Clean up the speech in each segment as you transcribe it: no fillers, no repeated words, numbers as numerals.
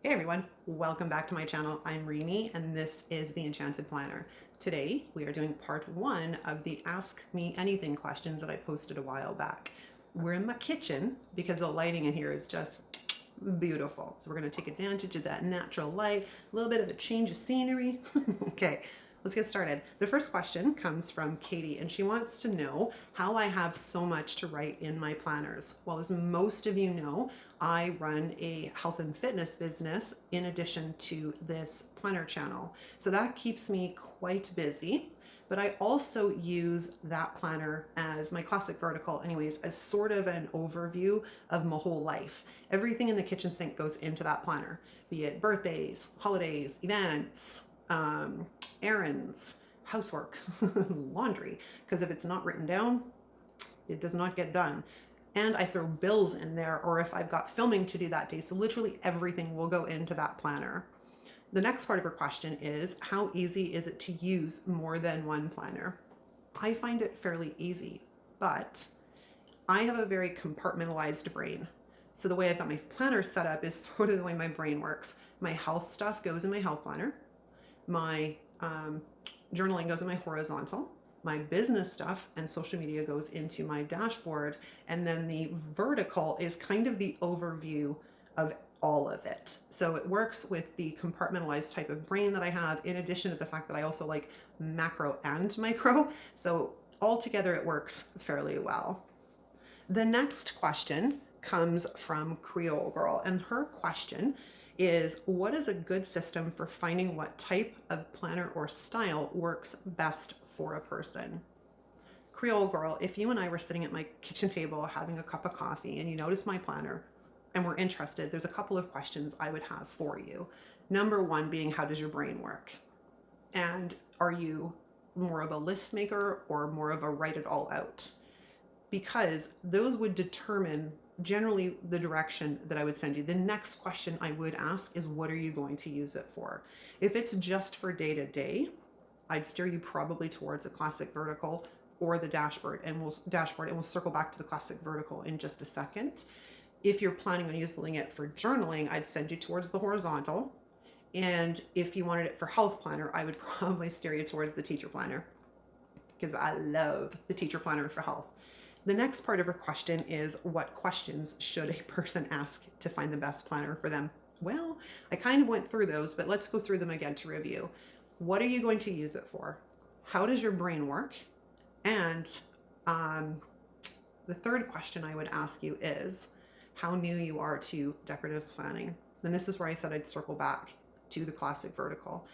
Hey everyone, welcome back to my channel. I'm Rini and this is the Enchanted Planner. Today we are doing part one of the Ask Me Anything questions that I posted a while back. We're in my kitchen because the lighting in here is just beautiful. So we're going to take advantage of that natural light, a little bit of a change of scenery. Okay, let's get started. The first question comes from Katie and she wants to know how I have so much to write in my planners. Well, as most of you know, I run a health and fitness business in addition to this planner channel. So that keeps me quite busy. But I also use that planner as my classic vertical, anyways, as sort of an overview of my whole life. Everything in the kitchen sink goes into that planner, be it birthdays, holidays, events, errands, housework, laundry. Because if it's not written down, it does not get done. And I throw bills in there, or if I've got filming to do that day. So literally everything will go into that planner. The next part of her question is, how easy is it to use more than one planner? I find it fairly easy, but I have a very compartmentalized brain. So the way I've got my planner set up is sort of the way my brain works. My health stuff goes in my health planner. My journaling goes in my horizontal. My business stuff and social media goes into my dashboard. And then the vertical is kind of the overview of all of it. So it works with the compartmentalized type of brain that I have, in addition to the fact that I also like macro and micro. So altogether, it works fairly well. The next question comes from Creole Girl, and her question is, what is a good system for finding what type of planner or style works best for a person? Creole Girl, if you and I were sitting at my kitchen table having a cup of coffee and you notice my planner and we're interested, there's a couple of questions I would have for you. Number one being, how does your brain work? And are you more of a list maker or more of a write it all out? Because those would determine generally the direction that I would send you. The next question I would ask is, what are you going to use it for? If it's just for day to day, I'd steer you probably towards a classic vertical or the dashboard, and we'll circle back to the classic vertical in just a second. If you're planning on using it for journaling, I'd send you towards the horizontal. And if you wanted it for health planner, I would probably steer you towards the teacher planner, because I love the teacher planner for health. The next part of her question is, what questions should a person ask to find the best planner for them? Well, I kind of went through those, but let's go through them again to review. What are you going to use it for? How does your brain work? And the third question I would ask you is how new you are to decorative planning. And this is where I said I'd circle back to the classic vertical.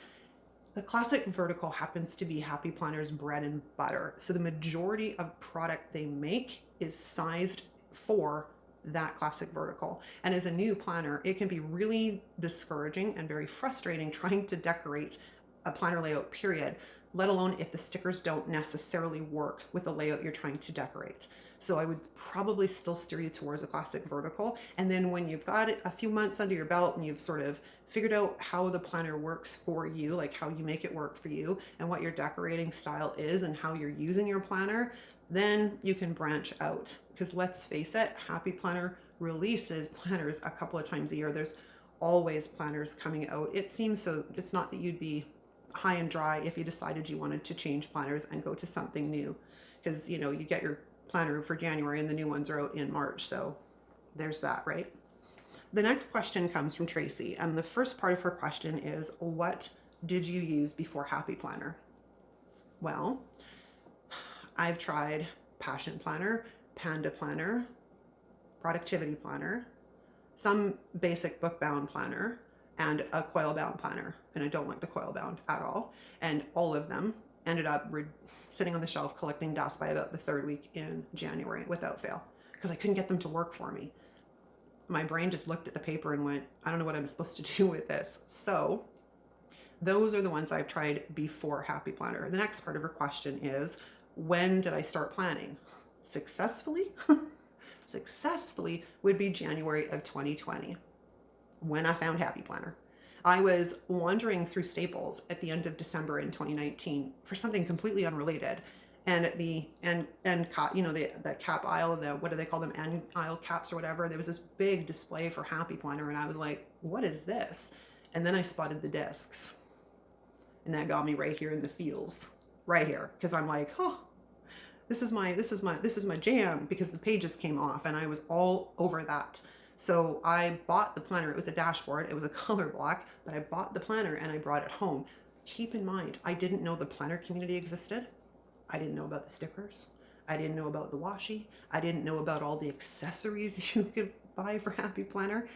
The classic vertical happens to be Happy Planner's bread and butter. So the majority of product they make is sized for that classic vertical. And as a new planner, it can be really discouraging and very frustrating trying to decorate a planner layout, period, let alone if the stickers don't necessarily work with the layout you're trying to decorate. So I would probably still steer you towards a classic vertical. And then when you've got it a few months under your belt and you've sort of figured out how the planner works for you, like how you make it work for you and what your decorating style is and how you're using your planner, then you can branch out. Because let's face it, Happy Planner releases planners a couple of times a year. There's always planners coming out. It seems so. It's not that you'd be high and dry if you decided you wanted to change planners and go to something new, because you get your planner for January and the new ones are out in March. So there's that, right? The next question comes from Tracy, and the first part of her question is, what did you use before Happy Planner? Well, I've tried Passion Planner, Panda Planner, Productivity Planner, some basic book bound planner, and a coil bound planner. And I don't like the coil bound at all. And all of them ended up sitting on the shelf collecting dust by about the third week in January without fail, because I couldn't get them to work for me. My brain just looked at the paper and went, I don't know what I'm supposed to do with this. So those are the ones I've tried before Happy Planner. The next part of her question is, when did I start planning? Successfully? Successfully would be January of 2020, when I found Happy Planner. I was wandering through Staples at the end of December in 2019 for something completely unrelated. And at the end cap, the cap aisle, what do they call them? End aisle caps or whatever. There was this big display for Happy Planner. And I was like, what is this? And then I spotted the discs, and that got me right here in the feels, right here, because I'm like, oh, this is my jam, because the pages came off and I was all over that. So I bought the planner. It was a dashboard. It was a color block, but I bought the planner and I brought it home. Keep in mind, I didn't know the planner community existed. I didn't know about the stickers. I didn't know about the washi. I didn't know about all the accessories you could buy for Happy Planner.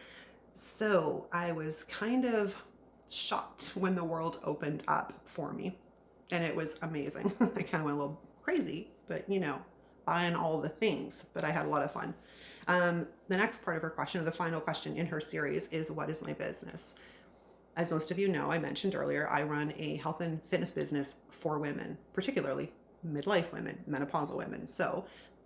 So I was kind of shocked when the world opened up for me. And it was amazing. I kind of went a little crazy, but buying all the things, but I had a lot of fun. The next part of her question, or the final question in her series, is what is my business? As most of you know, I mentioned earlier, I run a health and fitness business for women, particularly midlife women, menopausal women. So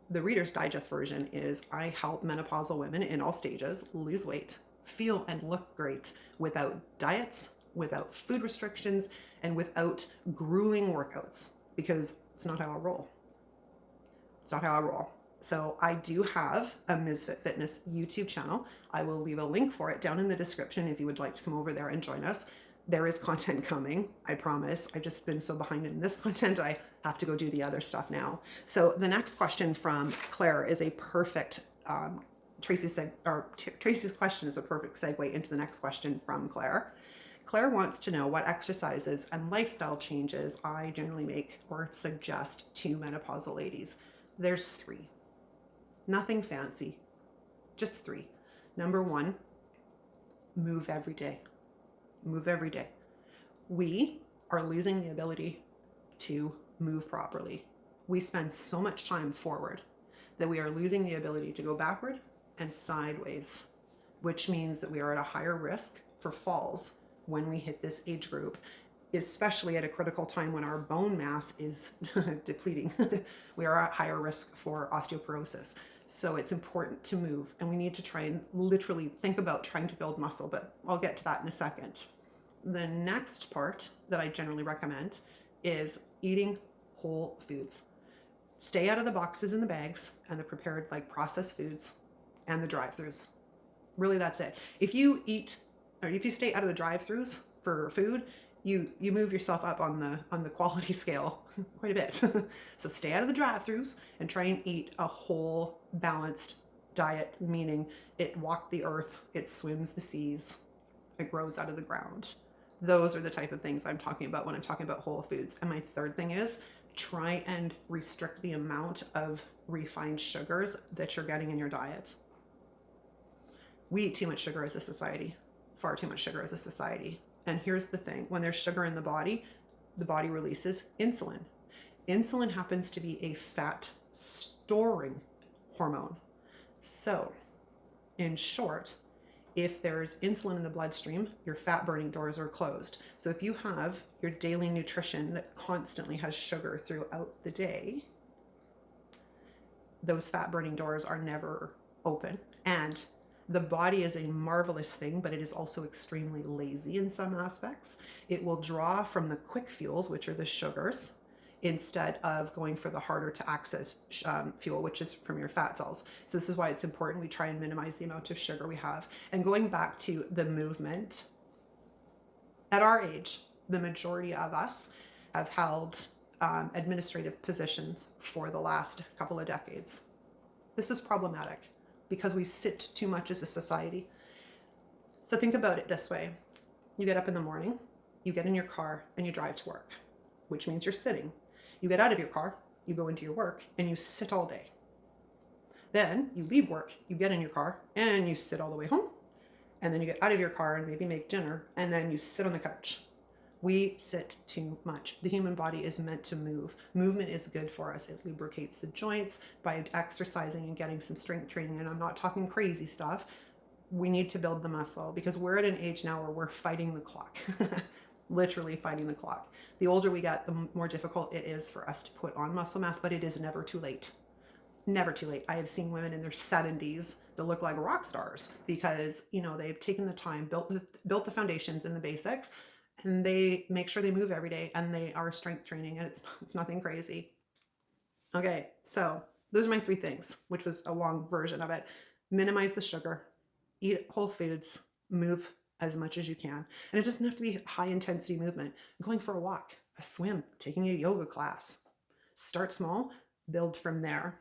the Reader's Digest version is I help menopausal women in all stages lose weight, feel and look great without diets, without food restrictions, and without grueling workouts, because it's not how I roll. It's not how I roll. So I do have a Misfit Fitness YouTube channel. I will leave a link for it down in the description if you would like to come over there and join us. There is content coming, I promise. I've just been so behind in this content, I have to go do the other stuff now. So the next question from Claire is a perfect, Tracy's question is a perfect segue into the next question from Claire. Claire wants to know what exercises and lifestyle changes I generally make or suggest to menopausal ladies. There's 3. Nothing fancy, just 3. Number 1, move every day. Move every day. We are losing the ability to move properly. We spend so much time forward that we are losing the ability to go backward and sideways, which means that we are at a higher risk for falls when we hit this age group, especially at a critical time when our bone mass is depleting. We are at higher risk for osteoporosis. So it's important to move, and we need to try and literally think about trying to build muscle, but I'll get to that in a second. The next part that I generally recommend is eating whole foods. Stay out of the boxes and the bags and the prepared processed foods and the drive-throughs. Really, that's it. If you stay out of the drive-throughs for food, you move yourself up on the quality scale quite a bit. So stay out of the drive-throughs and try and eat a whole balanced diet, meaning it walked the earth, it swims the seas, it grows out of the ground. Those are the type of things I'm talking about when I'm talking about whole foods. And my third thing is try and restrict the amount of refined sugars that you're getting in your diet. We eat too much sugar as a society, far too much sugar as a society. And here's the thing, when there's sugar in the body releases insulin. Insulin happens to be a fat storing hormone. So, in short, if there's insulin in the bloodstream, your fat burning doors are closed. So if you have your daily nutrition that constantly has sugar throughout the day, those fat burning doors are never open. And the body is a marvelous thing, but it is also extremely lazy in some aspects. It will draw from the quick fuels, which are the sugars, instead of going for the harder to access fuel, which is from your fat cells. So this is why it's important we try and minimize the amount of sugar we have. And going back to the movement, at our age, the majority of us have held administrative positions for the last couple of decades. This is problematic because we sit too much as a society. So think about it this way. You get up in the morning, you get in your car, and you drive to work, which means you're sitting. You get out of your car, you go into your work, and you sit all day. Then you leave work, you get in your car, and you sit all the way home. And then you get out of your car and maybe make dinner, and then you sit on the couch. We sit too much. The human body is meant to move. Movement is good for us. It lubricates the joints by exercising and getting some strength training. And I'm not talking crazy stuff. We need to build the muscle because we're at an age now where we're fighting the clock. Literally fighting the clock. The older we get, the more difficult it is for us to put on muscle mass, but it is never too late. Never too late. I have seen women in their 70s that look like rock stars because, they've taken the time, built the foundations and the basics, and they make sure they move every day and they are strength training, and it's nothing crazy. Okay, so those are my 3 things, which was a long version of it. Minimize the sugar, eat whole foods, move as much as you can. And it doesn't have to be high intensity movement. Going for a walk, a swim, taking a yoga class. Start small, build from there.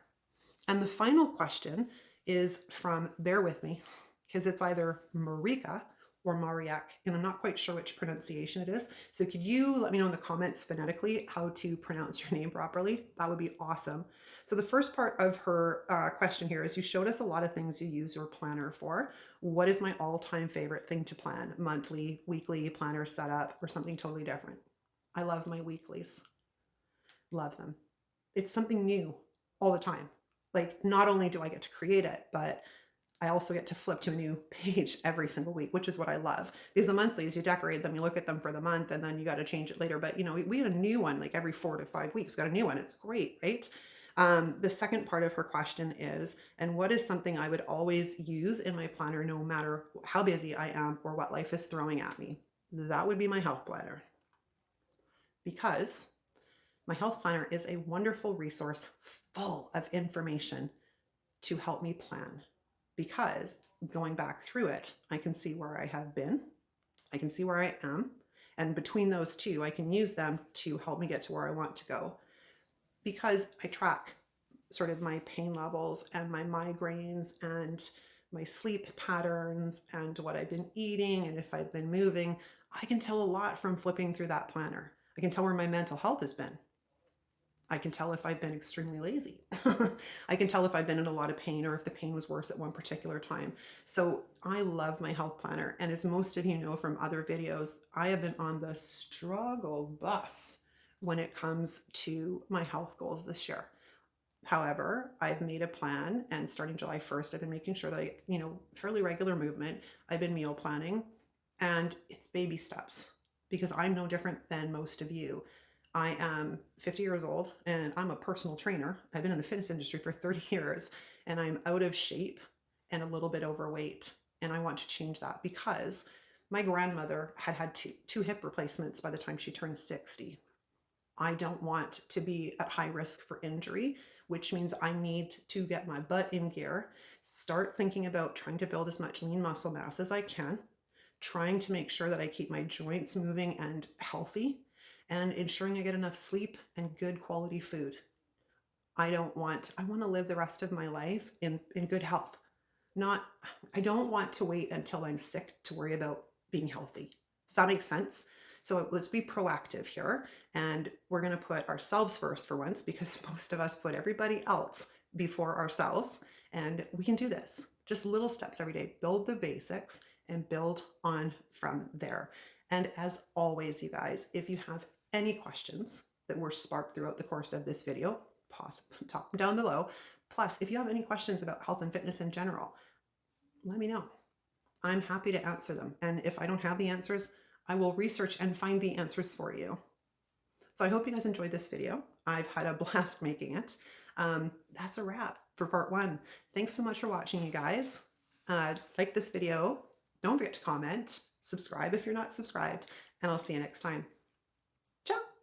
And the final question is from, bear with me, because it's either Marika or Mariek, and I'm not quite sure which pronunciation it is. So could you let me know in the comments phonetically how to pronounce your name properly? That would be awesome. So the first part of her question here is, you showed us a lot of things you use your planner for. What is my all-time favorite thing to plan? Monthly, weekly, planner setup, or something totally different? I love my weeklies. Love them. It's something new all the time. Like, not only do I get to create it, but I also get to flip to a new page every single week, which is what I love. Because the monthlies, you decorate them, you look at them for the month, and then you got to change it later. But, you know, we had a new one like every 4 to 5 weeks. We got a new one. It's great, right? The second part of her question is, and what is something I would always use in my planner no matter how busy I am or what life is throwing at me? That would be my health planner. Because my health planner is a wonderful resource full of information to help me plan. Because going back through it, I can see where I have been, I can see where I am, and between those two, I can use them to help me get to where I want to go. Because I track sort of my pain levels and my migraines and my sleep patterns and what I've been eating and if I've been moving, I can tell a lot from flipping through that planner. I can tell where my mental health has been. I can tell if I've been extremely lazy. I can tell if I've been in a lot of pain or if the pain was worse at one particular time. So I love my health planner. And as most of you know from other videos, I have been on the struggle bus when it comes to my health goals this year. However, I've made a plan, and starting July 1st, I've been making sure that fairly regular movement. I've been meal planning, and it's baby steps because I'm no different than most of you. I am 50 years old and I'm a personal trainer. I've been in the fitness industry for 30 years and I'm out of shape and a little bit overweight. And I want to change that because my grandmother had two hip replacements by the time she turned 60. I don't want to be at high risk for injury, which means I need to get my butt in gear, start thinking about trying to build as much lean muscle mass as I can, trying to make sure that I keep my joints moving and healthy, and ensuring I get enough sleep and good quality food. I want to live the rest of my life in good health. I don't want to wait until I'm sick to worry about being healthy. Does that make sense? So let's be proactive here, and we're going to put ourselves first for once, because most of us put everybody else before ourselves, and we can do this. Just little steps every day. Build the basics and build on from there. And as always, you guys, if you have any questions that were sparked throughout the course of this video, top them down below. Plus, if you have any questions about health and fitness in general, let me know. I'm happy to answer them. And if I don't have the answers, I will research and find the answers for you. So I hope you guys enjoyed this video. I've had a blast making it. That's a wrap for part 1. Thanks so much for watching, you guys. Like this video. Don't forget to comment, subscribe if you're not subscribed, and I'll see you next time. Ciao!